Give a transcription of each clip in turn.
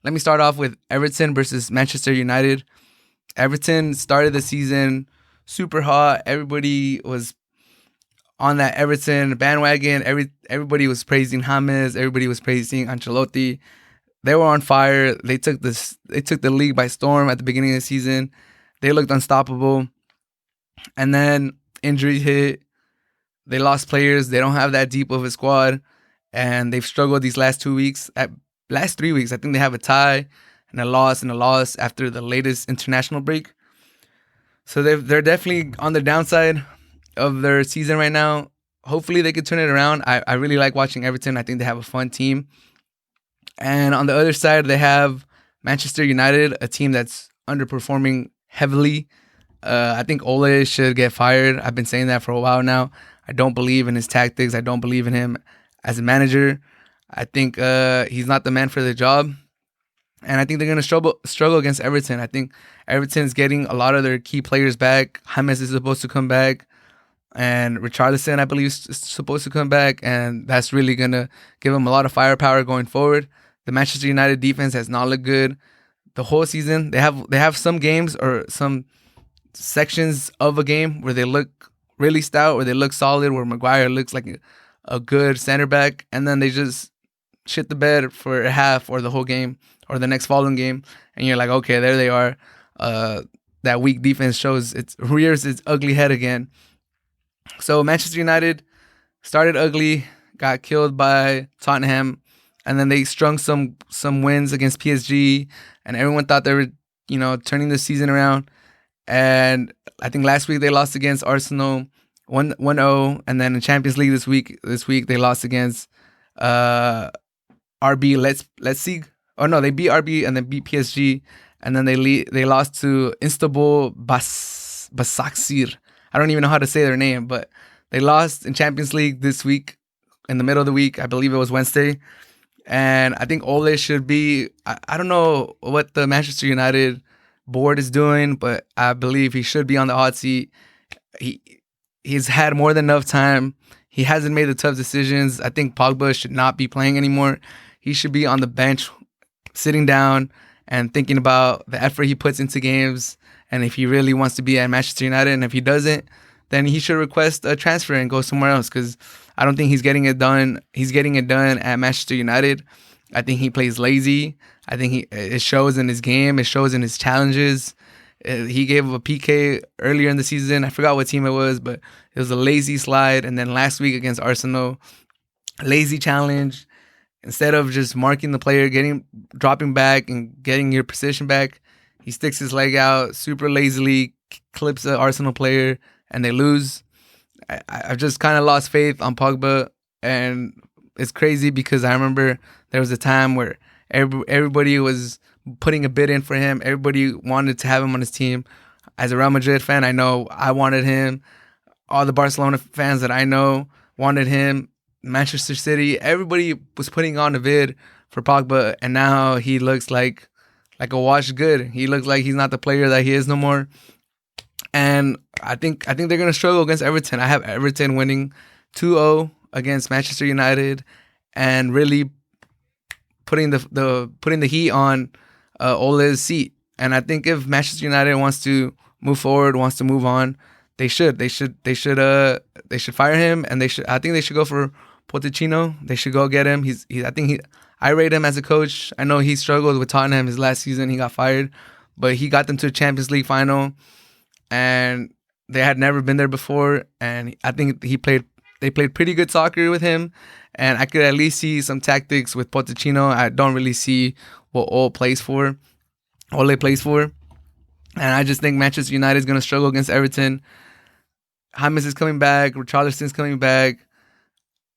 Let me start off with Everton versus Manchester United. Everton started the season super hot. Everybody was on that Everton bandwagon. Everybody was praising James. Everybody was praising Ancelotti. They were on fire. They took this. They took the league by storm at the beginning of the season. They looked unstoppable, and then injury hit. They lost players. They don't have that deep of a squad, and they've struggled these last 2 weeks. At last 3 weeks, I think they have a tie and a loss after the latest international break. So they're definitely on the downside of their season right now. Hopefully they could turn it around. I really like watching Everton. I think they have a fun team. And on the other side, they have Manchester United, a team that's underperforming heavily. I think Ole should get fired. I've been saying that for a while now. I don't believe in his tactics. I don't believe in him as a manager. I think he's not the man for the job. And I think they're going to struggle against Everton. I think Everton's getting a lot of their key players back. James is supposed to come back. And Richarlison, I believe, is supposed to come back. And that's really going to give them a lot of firepower going forward. The Manchester United defense has not looked good the whole season. They have some games or some sections of a game where they look really stout, where they look solid, where Maguire looks like a good center back. And then they just shit the bed for a half or the whole game or the next following game. And you're like, okay, there they are. That weak defense rears its ugly head again. So Manchester United started ugly, got killed by Tottenham, and then they strung some wins against PSG, and everyone thought they were, turning the season around. And I think last week they lost against Arsenal 1-0, and then in Champions League this week they lost against RB Leipzig. Oh no, they beat RB and then beat PSG, and then they lost to Istanbul Basaksehir. I don't even know how to say their name, but they lost in Champions League this week, in the middle of the week. I believe it was Wednesday. And I think Ole should be, I don't know what the Manchester United board is doing, but I believe he should be on the hot seat. He's had more than enough time. He hasn't made the tough decisions. I think Pogba should not be playing anymore. He should be on the bench, sitting down and thinking about the effort he puts into games. And if he really wants to be at Manchester United, and if he doesn't, then he should request a transfer and go somewhere else, because I don't think he's getting it done. He's getting it done at Manchester United. I think he plays lazy. I think it shows in his game. It shows in his challenges. He gave a PK earlier in the season. I forgot what team it was, but it was a lazy slide. And then last week against Arsenal, lazy challenge. Instead of just marking the player, dropping back and getting your position back, he sticks his leg out super lazily, clips an Arsenal player, and they lose. I've just kind of lost faith on Pogba, and it's crazy because I remember there was a time where everybody was putting a bid in for him. Everybody wanted to have him on his team. As a Real Madrid fan, I know I wanted him. All the Barcelona fans that I know wanted him. Manchester City, everybody was putting on a bid for Pogba, and now he looks like a washed good. He looks like he's not the player that he is no more. And I think they're gonna struggle against Everton. I have Everton winning 2-0 against Manchester United, and really putting the heat on Ole's seat. And I think if Manchester United wants to move forward, wants to move on, they should fire him, and I think they should go for Pochettino. They should go get him. I rate him as a coach. I know he struggled with Tottenham his last season. He got fired, but he got them to a Champions League final, and they had never been there before. And I think they played pretty good soccer with him, and I could at least see some tactics with Pochettino. I don't really see what Ole plays for. And I just think Manchester United is going to struggle against Everton. James is coming back. Richarlison is coming back.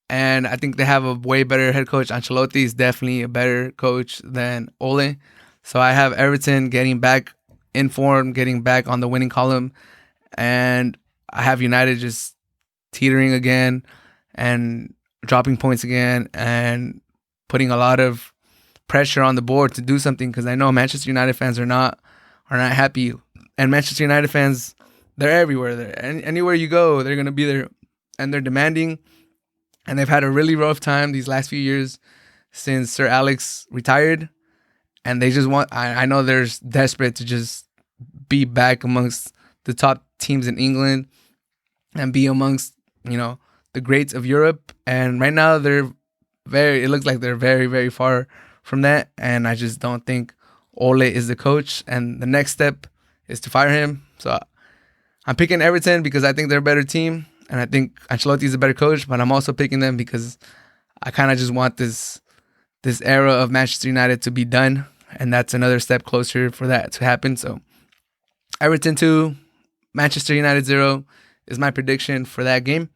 And I think they have a way better head coach. Ancelotti is definitely a better coach than Ole. So I have Everton getting back in form, getting back on the winning column. And I have United just teetering again and dropping points again and putting a lot of pressure on the board to do something, because I know Manchester United fans are not happy. And Manchester United fans, they're everywhere. Anywhere you go, they're going to be there. And they're demanding. And they've had a really rough time these last few years since Sir Alex retired. and they just want. I know they're desperate to just be back amongst the top teams in England and be amongst the greats of Europe. And right now it looks like they're very, very far from that. And I just don't think Ole is the coach. And the next step is to fire him. So I'm picking Everton because I think they're a better team. And I think Ancelotti is a better coach. But I'm also picking them because I kind of just want this era of Manchester United to be done. And that's another step closer for that to happen. So Everton 2, Manchester United 0 is my prediction for that game.